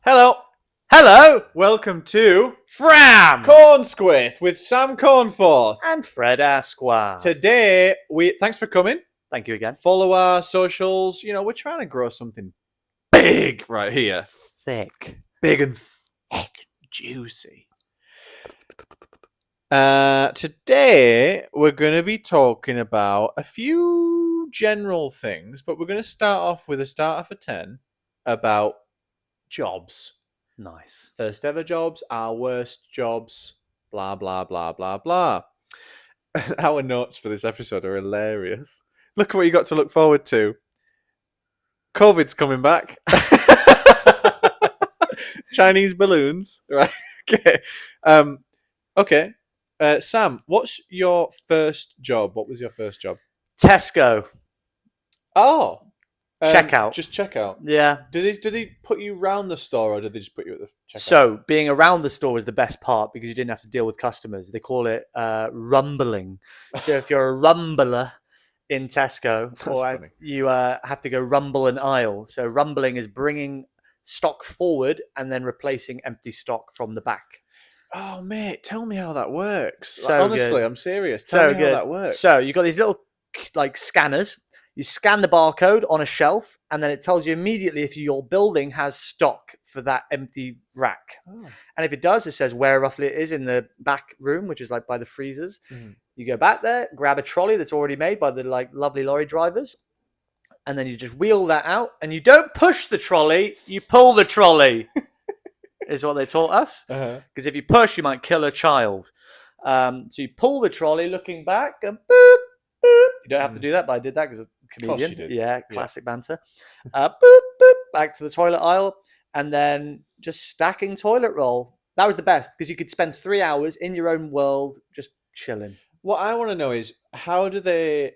Hello, Hello, welcome to Fram Corn Squith with Sam Cornforth. and Fred Asquith. Today, thanks for coming. Thank you again. Follow our socials. You know, we're trying to grow something big right here. Thick. Big and thick, juicy. Today, we're going to be talking about a few general things, but we're going to start off with a starter for 10 about jobs. Nice. First ever jobs, our worst jobs, blah, blah, blah, blah, blah. Our notes for this episode are hilarious. Look what you got to look forward to. COVID's coming back. Chinese balloons. Right. Okay. Okay. Sam, what's your first job? What was your first job? Tesco. Oh. Checkout. Just checkout. Yeah. Did they put you round the store or did they just put you at the checkout? So being around the store is the best part because you didn't have to deal with customers. They call it rumbling. So if you're a rumbler in Tesco, funny. you have to go rumble an aisle. So rumbling is bringing stock forward and then replacing empty stock from the back. Oh, mate, tell me how that works. So honestly, good. I'm serious. Tell me how that works. So you've got these little scanners. You scan the barcode on a shelf, and then it tells you immediately if your building has stock for that empty rack. Oh. And if it does, it says where roughly it is in the back room, which is like by the freezers. Mm. You go back there, grab a trolley that's already made by the lovely lorry drivers, and then you just wheel that out. And you don't push the trolley, you pull the trolley. Is what they taught us. Because if you push, you might kill a child. So you pull the trolley, looking back, and boop, boop. You don't have to do that, but I did that because comedian. Of course you did. Yeah, classic banter. Boop, boop, back to the toilet aisle, and then just stacking toilet roll. That was the best because you could spend 3 hours in your own world just chilling. What I want to know is how do they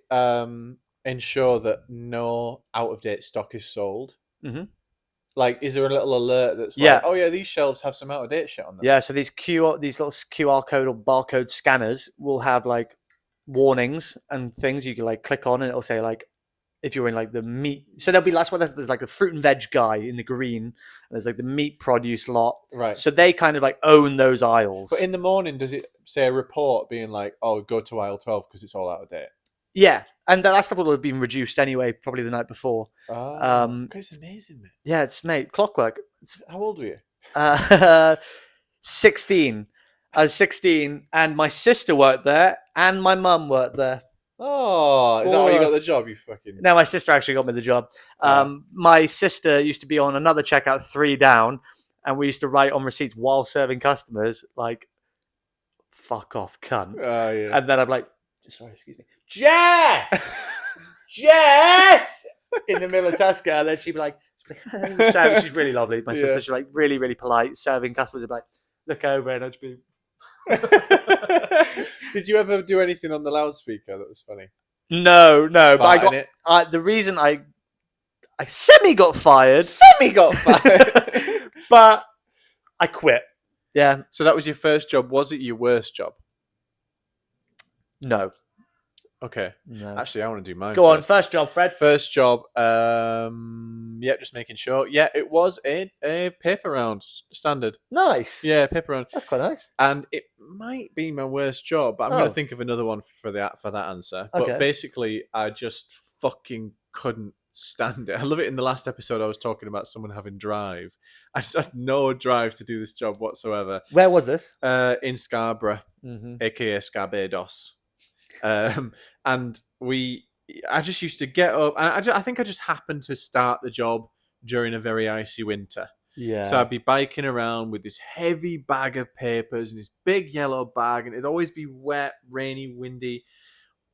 ensure that no out-of-date stock is sold? Mm-hmm. Like, is there a little alert that's like, oh yeah, these shelves have some out-of-date shit on them? Yeah, so these little QR code or barcode scanners will have like warnings and things you can like click on, and it'll say like if you're in like the meat. So there'll be there's like a fruit and veg guy in the green, and there's like the meat produce lot. Right. So they kind of like own those aisles. But in the morning, does it say a report being like, oh, go to aisle 12 because it's all out of date? Yeah, and that stuff will have been reduced anyway, probably the night before. Oh, it's amazing, man. Yeah, it's clockwork. How old were you? 16. I was 16, and my sister worked there, and my mum worked there. Oh, is that how you got the job? You fucking... No, my sister actually got me the job. My sister used to be on another checkout 3 down, and we used to write on receipts while serving customers, like, fuck off, cunt. Oh, yeah. And then I'm like, sorry, excuse me. Jess! Jess! In the middle of Tesco, and then she'd be like, so she's really lovely. My sister, she's like really, really polite, serving customers. I'd be like, look over, and I'd just be... Did you ever do anything on the loudspeaker that was funny? No, but I got the reason I semi got fired, but I quit. Yeah. So that was your first job. Was it your worst job? No. Okay. No. Actually, I want to do mine. Go on, first job, Fred. First job. Yeah, just making sure. Yeah, it was a paper round standard. Nice. Yeah, paper round. That's quite nice. And it might be my worst job, but I'm going to think of another one for that answer. Okay. But basically, I just fucking couldn't stand it. I love it. In the last episode, I was talking about someone having drive. I just had no drive to do this job whatsoever. Where was this? In Scarborough, aka Scarbados. And I just used to get up, and I think I just happened to start the job during a very icy winter. Yeah. So I'd be biking around with this heavy bag of papers and this big yellow bag, and it'd always be wet, rainy, windy,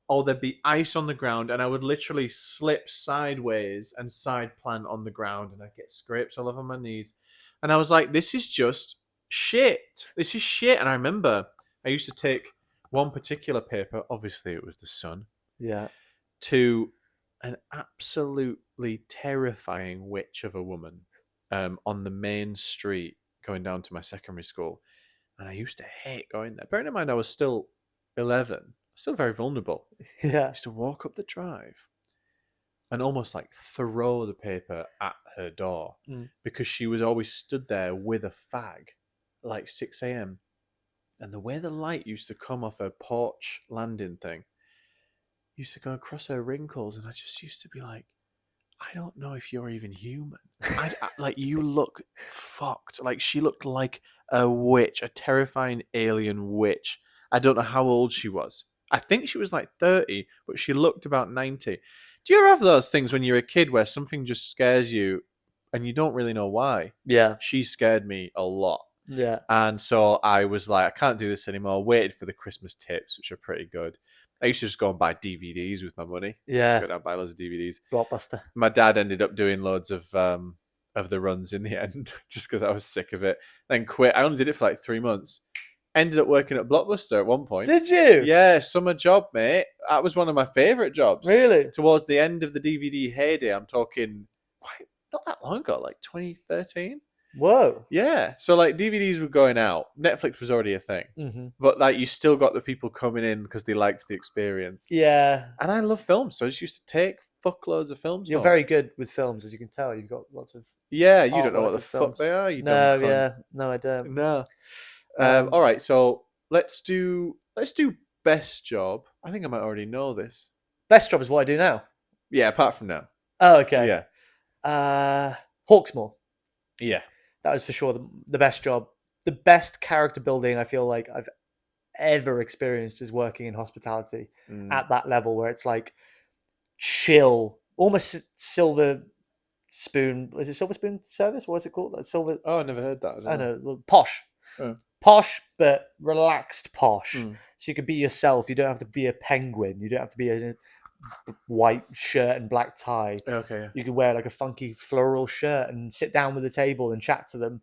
or there'd be ice on the ground, and I would literally slip sideways and side plant on the ground, and I'd get scrapes all over my knees. And I was like, this is just shit. This is shit. And I remember I used to take one particular paper, obviously it was the Sun, to an absolutely terrifying witch of a woman on the main street going down to my secondary school. And I used to hate going there. Bearing in mind I was still 11, still very vulnerable. Yeah. I used to walk up the drive, and almost like throw the paper at her door because she was always stood there with a fag, like 6 a.m. And the way the light used to come off her porch landing thing used to go across her wrinkles, and I just used to be like, I don't know if you're even human. Like, you look fucked. Like, she looked like a witch, a terrifying alien witch. I don't know how old she was. I think she was like 30, but she looked about 90. Do you ever have those things when you're a kid where something just scares you and you don't really know why? Yeah. She scared me a lot. Yeah. And so I was like, I can't do this anymore. Waited for the Christmas tips, which are pretty good. I used to just go and buy DVDs with my money. Yeah. Just go down and buy loads of DVDs. Blockbuster. My dad ended up doing loads of the runs in the end, just because I was sick of it. Then quit. I only did it for like 3 months. Ended up working at Blockbuster at one point. Did you? Yeah, summer job, mate. That was one of my favourite jobs. Really? Towards the end of the DVD heyday, I'm talking quite not that long ago, like 2013. Whoa. Yeah. So like DVDs were going out. Netflix was already a thing. Mm-hmm. But like you still got the people coming in because they liked the experience. Yeah. And I love films, so I just used to take fuckloads of films. You're very good with films, as you can tell. You've got lots of. Yeah, you don't know artwork what the of fuck films. they are. You No, dumb cunt. yeah, no, I don't. No. All right, so let's do best job. I think I might already know this. Best job is what I do now. Yeah, apart from now. Oh, okay. Yeah. Hawksmoor. Yeah. That was for sure the best job. The best character building I feel like I've ever experienced is working in hospitality at that level where it's like chill, almost silver spoon. Is it silver spoon service? What is it called? Like silver. Oh, I never heard that. I know. Well, posh. Oh. Posh, but relaxed posh. Mm. So you can be yourself. You don't have to be a penguin. You don't have to be a white shirt and black tie. Okay. Yeah. You could wear like a funky floral shirt and sit down with the table and chat to them.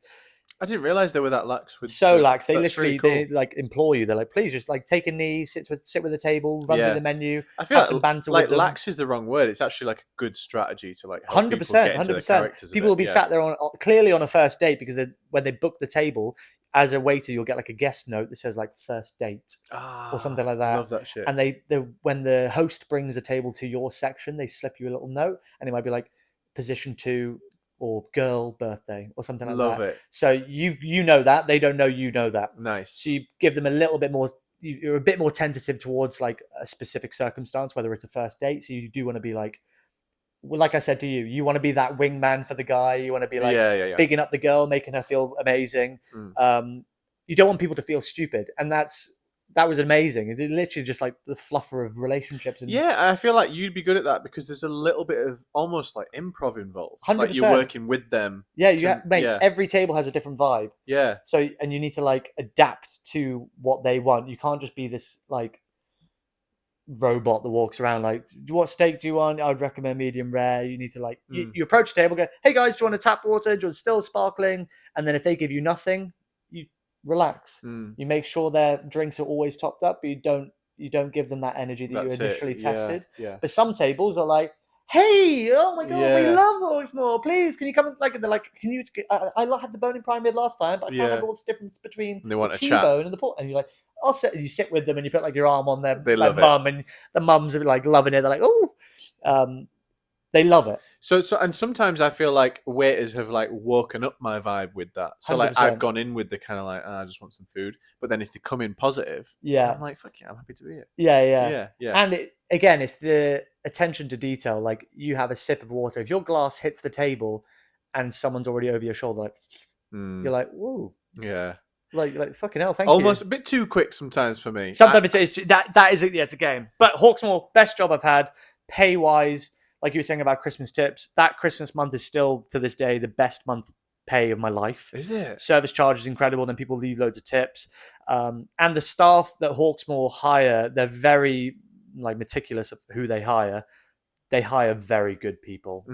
I didn't realize they were that lax with. So lax. They that's literally really cool. they like implore you. They're like, please just like take a knee, sit with the table, run Yeah. through the menu. I feel have some banter like with them. lax is the wrong word. It's actually like a good strategy to like help people get into the 100%. characters. People will be sat there clearly on a first date because when they book the table, as a waiter, you'll get like a guest note that says like first date or something like that. I love that shit. And they when the host brings a table to your section, they slip you a little note, and it might be like position 2 or girl birthday or something like that. Love it. So you know that they don't know you know that. Nice. So you give them a little bit more. You're a bit more tentative towards like a specific circumstance, whether it's a first date. So you do want to be like, well, like I said to you, you want to be that wingman for the guy. You want to be like bigging up the girl, making her feel amazing. You don't want people to feel stupid, and that was amazing. It's literally just like the fluffer of relationships. And yeah, I feel like you'd be good at that because there's a little bit of almost like improv involved. 100%. Like you're working with them. Yeah, mate. Every table has a different vibe. Yeah. So and you need to like adapt to what they want. You can't just be this like robot that walks around like, what steak do you want? I would recommend medium rare. You need to like you approach the table, go, hey guys, do you want a tap water? Do you want still sparkling? And then if they give you nothing, you relax. You make sure their drinks are always topped up, but you don't give them that energy that you initially tested. Yeah. But some tables are like, hey, oh my god, we love Hawksmoor. Please, can you come? Like, and they're like, can you? I had the bone in prime rib last time, but I can't remember what's the difference between the T-bone and the pork. And you're like, you sit with them and you put like your arm on their mum, and the mums are like loving it. They're like, oh, they love it. So and sometimes I feel like waiters have like woken up my vibe with that. So 100%. like I've gone in with the kind of like, I just want some food. But then if they come in positive, I'm like, fuck yeah, I'm happy to be here. Yeah. And it's the attention to detail. Like you have a sip of water. If your glass hits the table and someone's already over your shoulder, like you're like, whoa. Yeah. Like fucking hell, thank you. Almost a bit too quick sometimes for me. Sometimes it's a game. But Hawksmoor, best job I've had, pay wise. Like you were saying about Christmas tips, that Christmas month is still to this day the best month pay of my life. Is it? Service charge is incredible. Then people leave loads of tips, and the staff that Hawksmoor hire, they're very like meticulous of who they hire. They hire very good people.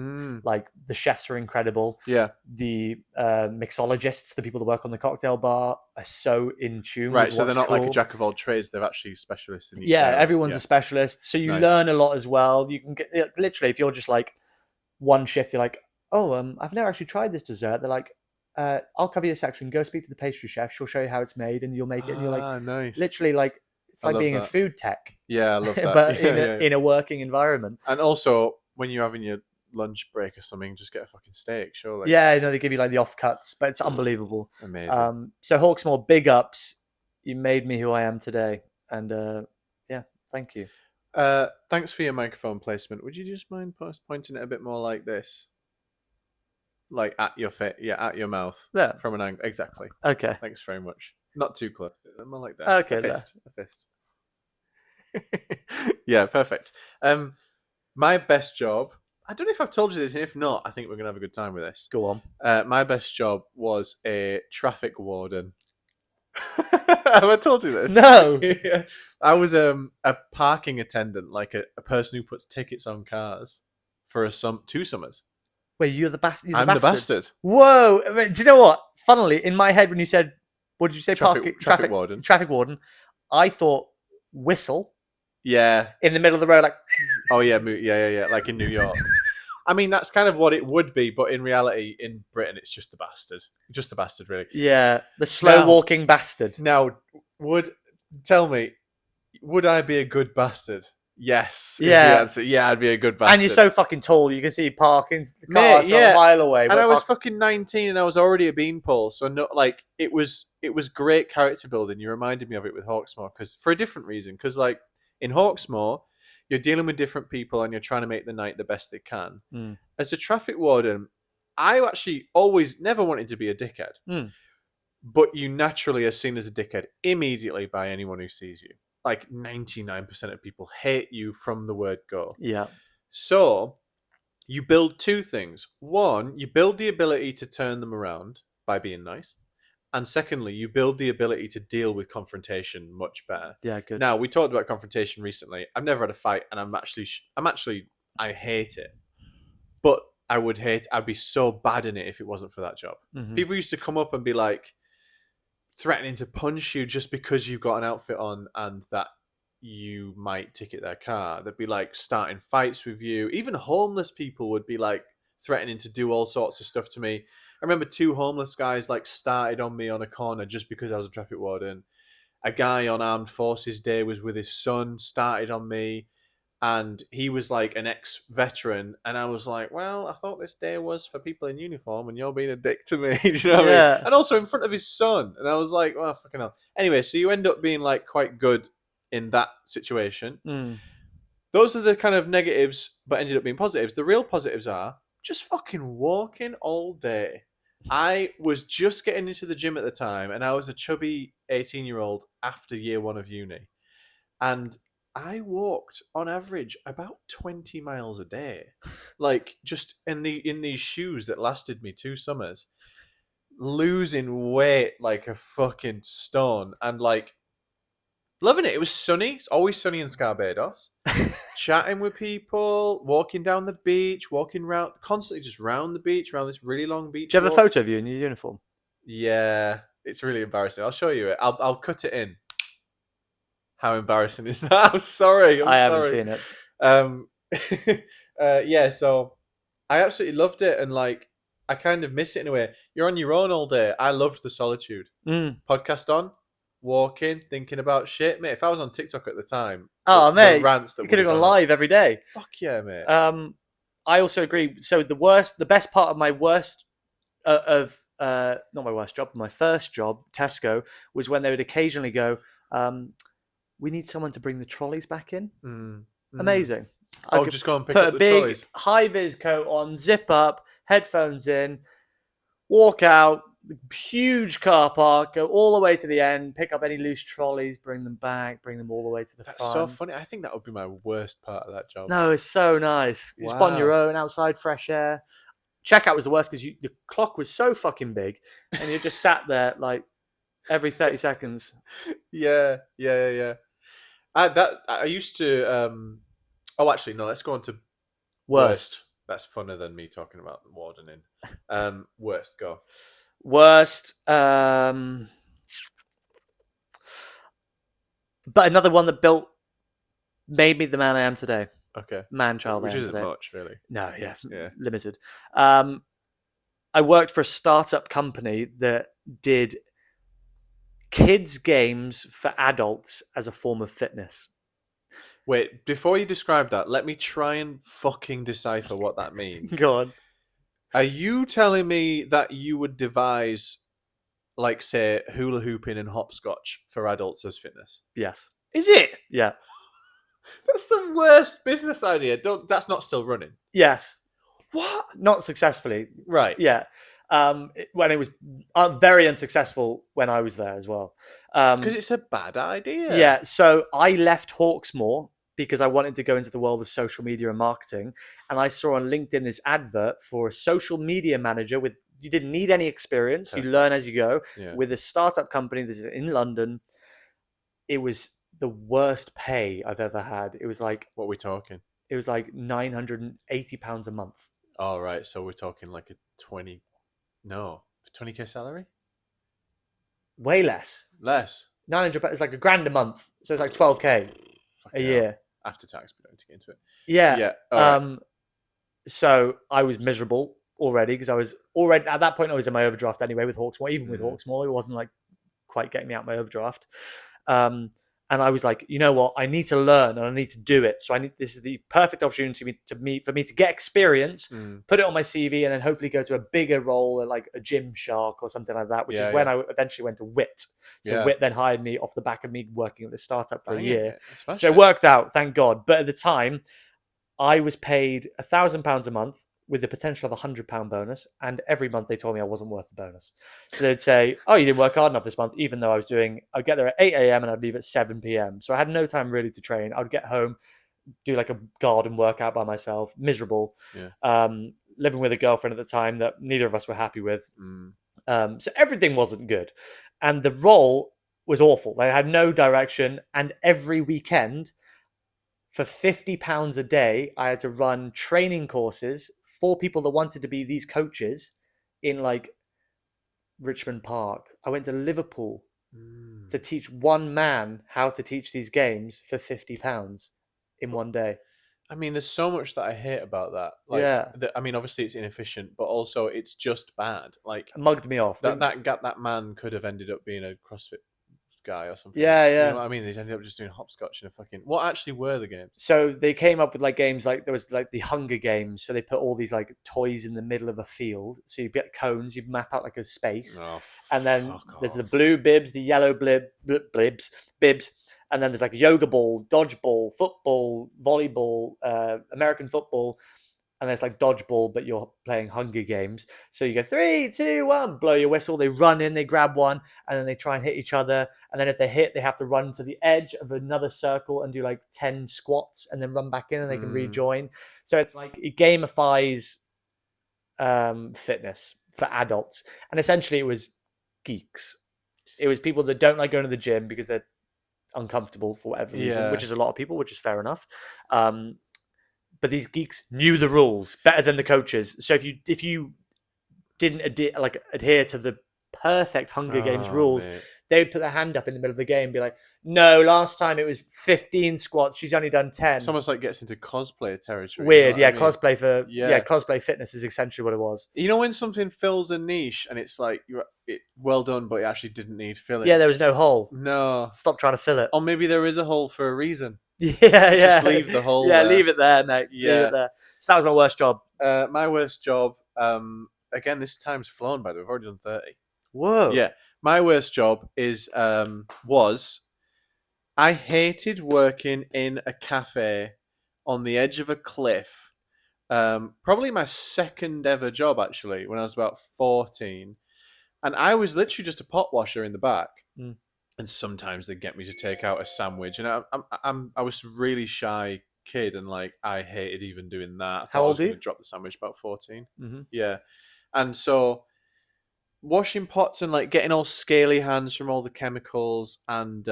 Like the chefs are incredible. Yeah. The mixologists, the people that work on the cocktail bar, are so in tune. Right, with so they're not cool. like a jack of all trades. They're actually specialists in each area. area. Everyone's a specialist. So you learn a lot as well. You can get literally if you're just like one shift, you're like, oh, I've never actually tried this dessert. They're like, I'll cover your section. Go speak to the pastry chef. She'll show you how it's made, and you'll make it. And you're like, nice. Literally like. It's like being in food tech. Yeah, I love that. But in a working environment. And also, when you're having your lunch break or something, just get a fucking steak, surely. Yeah, they give you like the offcuts, but it's unbelievable. Amazing. So Hawksmoor, big ups. You made me who I am today, and yeah, thank you. Thanks for your microphone placement. Would you just mind pointing it a bit more like this? Like at your face, yeah, at your mouth. Yeah. From an angle. Exactly. Okay. Thanks very much. Not too close. More like that. Okay, A fist. A fist. Yeah, perfect. My best job. I don't know if I've told you this. If not, I think we're gonna have a good time with this. Go on. My best job was a traffic warden. Have I told you this? No. Yeah. I was a parking attendant, like a person who puts tickets on cars for 2 summers. Wait, you're the bastard. I'm the bastard. Whoa! I mean, do you know what? Funnily, in my head, when you said, "What did you say?" Traffic warden. Traffic warden. I thought whistle Yeah. in the middle of the road, like. Oh yeah, yeah. Like in New York. I mean, that's kind of what it would be, but in reality, in Britain, it's just the bastard. Just the bastard, really. Yeah, the slow walking bastard. Now, tell me, would I be a good bastard? Yes. Yeah. Is the answer. Yeah, I'd be a good bastard. And you're so fucking tall, you can see parking cars from a mile away. And I was fucking 19 and I was already a beanpole, so not like it was great character building. You reminded me of it with Hawksmoor because for a different reason. Because like in Hawksmoor, you're dealing with different people and you're trying to make the night the best they can. Mm. As a traffic warden, I actually always never wanted to be a dickhead. Mm. But you naturally are seen as a dickhead immediately by anyone who sees you. Like 99% of people hate you from the word go. Yeah. So you build 2 things. One, you build the ability to turn them around by being nice. And secondly, you build the ability to deal with confrontation much better. Yeah, good. Now, we talked about confrontation recently. I've never had a fight and I hate it. But I'd be so bad in it if it wasn't for that job. Mm-hmm. People used to come up and be like, threatening to punch you just because you've got an outfit on and that you might ticket their car. They'd be like starting fights with you. Even homeless people would be like threatening to do all sorts of stuff to me. I remember 2 homeless guys like started on me on a corner just because I was a traffic warden. A guy on Armed Forces Day was with his son, started on me. And he was like an ex-veteran, and I was like, well, I thought this day was for people in uniform, and you're being a dick to me. Do you know what I mean? And also in front of his son. And I was like, well, fucking hell. Anyway, so you end up being like quite good in that situation. Mm. Those are the kind of negatives, but ended up being positives. The real positives are just fucking walking all day. I was just getting into the gym at the time, and I was a chubby 18-year-old after year 1 of uni. And I walked on average about 20 miles a day, like just in these shoes that lasted me 2 summers, losing weight like a fucking stone and like loving it. It was sunny. It's always sunny in Barbados. Chatting with people, walking down the beach, walking around, constantly just round the beach, around this really long beach. Do you have a photo of you in your uniform? Yeah, it's really embarrassing. I'll show you it. I'll cut it in. How embarrassing is that? I'm sorry. I haven't seen it. Yeah, so I absolutely loved it, and like I kind of miss it in a way. You're on your own all day. I loved the solitude. Podcast on, walking, thinking about shit, mate. If I was on TikTok at the time, mate, the rants that you could have gone live every day. Fuck yeah, mate. I also agree. So the best part of my worst not my worst job, my first job, Tesco, was when they would occasionally go, we need someone to bring the trolleys back in. Amazing. I just go and pick up the trolleys. Put a big high-vis coat on, zip up, headphones in, walk out, huge car park, go all the way to the end, pick up any loose trolleys, bring them back, bring them all the way to the front. That's so funny. I think that would be my worst part of that job. No, it's so nice. Wow. Just on your own, outside, fresh air. Checkout was the worst because the clock was so fucking big and you just sat there like every 30 seconds. Yeah. I used to. Actually, no. Let's go on to worst. That's funner than me talking about wardening. Worst. Go. Worst. But another one that made me the man I am today. Okay. Man-child. Which isn't today. much, really. No. Yeah. Limited. I worked for a startup company that did kids games for adults as a form of fitness. Wait, before you describe that, let me try and fucking decipher what that means. Go on. Are you telling me that you would devise, like, say, hula hooping and hopscotch for adults as fitness? Yes. Is it? Yeah. That's the worst business idea. Don't. That's not still running. Yes. What? Not successfully. Right. Yeah. When it was very unsuccessful when I was there as well. Because it's a bad idea. Yeah. So I left Hawksmoor because I wanted to go into the world of social media and marketing. And I saw on LinkedIn this advert for a social media manager with, you didn't need any experience. Perfect. You learn as you go Yeah. with a startup company that's in London. It was the worst pay I've ever had. It was like What are we talking? £980 a month. Oh, right. So we're talking like a 20K salary? Way less. Less. 900. It's like $1,000 a month. So it's like 12K a Fucking year. hell. After tax, we don't need to get into it. Yeah. Yeah. All right. So I was miserable already because I was already at that point. I was in my overdraft anyway with Hawksmoor. Even with Hawksmoor, it wasn't like quite getting me out of my overdraft. And I was like, you know what? I need to learn and I need to do it. So this is the perfect opportunity for me to get experience, put it on my CV, and then hopefully go to a bigger role like a Gymshark or something like that, which is when I eventually went to WIT. So WIT then hired me off the back of me working at the startup for a year. So it worked out, thank God. But at the time, I was paid £1,000 a month with the potential of £100 bonus, and every month they told me I wasn't worth the bonus. So they'd say, "Oh, you didn't work hard enough this month," even though I'd get there at 8 a.m. and I'd leave at 7 p.m. So I had no time really to train. I'd get home, do like a garden workout by myself, miserable. Living with a girlfriend at the time that neither of us were happy with. So everything wasn't good, and the role was awful. They had no direction, and every weekend, for £50 a day, I had to run training courses for people that wanted to be these coaches in like Richmond Park. I went to Liverpool to teach one man how to teach these games for £50 in one day. I mean, there's so much that I hate about that. Like, I mean, obviously it's inefficient, but also it's just bad. Like, it mugged me off. That man could have ended up being a CrossFit guy or something. Yeah. You know what I mean? He's ended up just doing hopscotch and a fucking. What actually were the games? So they came up with like games like there was like the Hunger Games. So they put all these like toys in the middle of a field. So you get cones, you map out like a space, and then there's the blue bibs, the yellow bibs, and then there's like yoga ball, dodgeball, football, volleyball, American football. And there's like dodgeball, but you're playing Hunger Games. So you go 3, 2, 1, blow your whistle. They run in, they grab one, and then they try and hit each other. And then if they hit, they have to run to the edge of another circle and do like 10 squats, and then run back in, and they can rejoin. So it's like it gamifies fitness for adults, and essentially it was geeks. It was people that don't like going to the gym because they're uncomfortable for whatever reason, which is a lot of people, which is fair enough. But these geeks knew the rules better than the coaches. So if you didn't adhere to the perfect Hunger Games rules, they would put their hand up in the middle of the game and be like, "No, last time it was 15 squats. She's only done 10." It's almost like gets into cosplay territory. Weird, you know what I mean? cosplay cosplay fitness is essentially what it was. You know when something fills a niche and it's like well done, but it actually didn't need filling. Yeah, there was no hole. No, Stop trying to fill it. Or maybe there is a hole for a reason. Just leave the hole. Yeah, leave it there, mate. Yeah, leave it there. So that was my worst job. My worst job. Again, this time's flown by the way. We've already done 30. Whoa. Yeah, my worst job was I hated working in a cafe on the edge of a cliff. Probably my second ever job actually, when I was about 14, and I was literally just a pot washer in the back. And sometimes they get me to take out a sandwich, and I was a really shy kid, and like I hated even doing that. How old are you? Going to drop the sandwich about 14. Mm-hmm. Yeah, and so washing pots and like getting all scaly hands from all the chemicals, and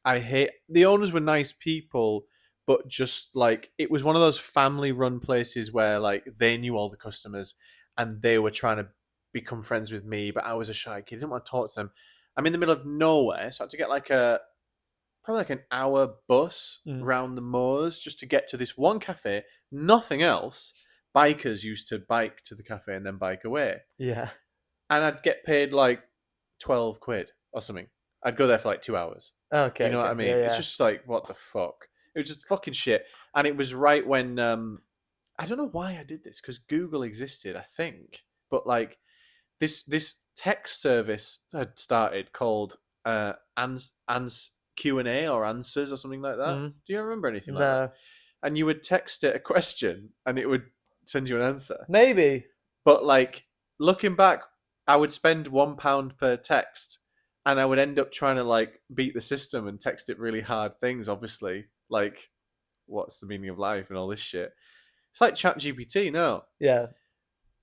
I hate the owners were nice people, but just like it was one of those family-run places where like they knew all the customers, and they were trying to become friends with me, but I was a shy kid, I didn't want to talk to them. I'm in the middle of nowhere, so I had to get probably like an hour bus around the moors just to get to this one cafe. Nothing else. Bikers used to bike to the cafe and then bike away. Yeah. And I'd get paid like 12 quid or something. I'd go there for like 2 hours. Okay. You know what I mean? Yeah. It's just like, what the fuck? It was just fucking shit. And it was right when I don't know why I did this because Google existed, I think, but like this text service had started called Q&A or Answers or something like that. Mm. Do you remember anything like that? No, And you would text it a question and it would send you an answer. maybe. But like looking back, I would spend £1 per text, and I would end up trying to like beat the system and text it really hard things. Obviously, like what's the meaning of life and all this shit. It's like ChatGPT, no. Yeah.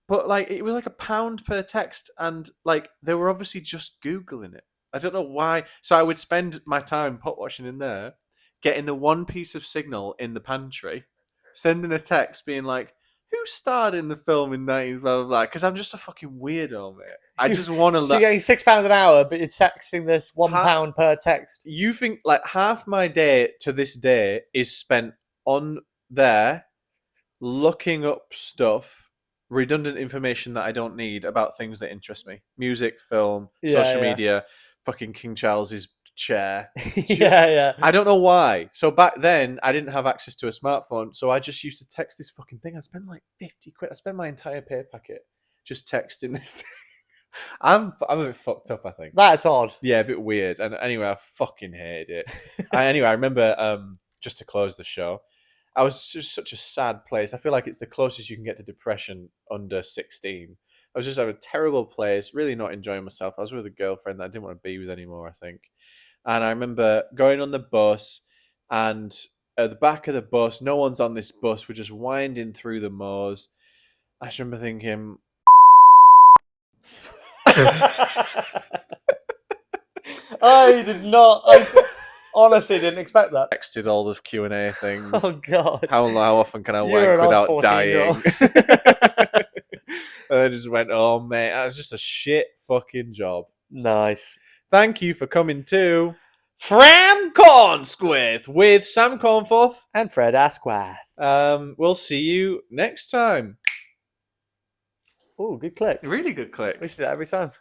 But like it was like £1 per text, and like they were obviously just googling it. I don't know why. So I would spend my time pot watching in there, getting the one piece of signal in the pantry, sending a text being like, "Who starred in the film in 19 blah blah blah?" Because I'm just a fucking weirdo, mate. I just want to. So you're getting £6 an hour, but you're texting this £1 per text. You think like half my day to this day is spent on there looking up stuff, redundant information that I don't need about things that interest me. Music, film, social media, fucking King Charles's chair. Yeah. I don't know why. So back then I didn't have access to a smartphone, so I just used to text this fucking thing. I spent like 50 quid. I spent my entire pay packet just texting this thing. I'm a bit fucked up, I think. That's odd. Yeah, a bit weird. And anyway, I fucking hated it. Anyway, I remember just to close the show, I was just such a sad place. I feel like it's the closest you can get to depression under 16. I was just at a terrible place, really not enjoying myself. I was with a girlfriend that I didn't want to be with anymore, I think. And I remember going on the bus, and at the back of the bus, no one's on this bus. We're just winding through the moors. I just remember thinking, I did not. I honestly didn't expect that. texted all the Q&A things. Oh God! How often can I You're wank an odd without dying? 14-year-old. And I just went, oh mate, that was just a shit fucking job. Nice. Thank you for coming to Fram Cornsquith with Sam Cornforth And Fred Asquith. We'll see you next time. Oh, good click. Really good click. We should do that every time.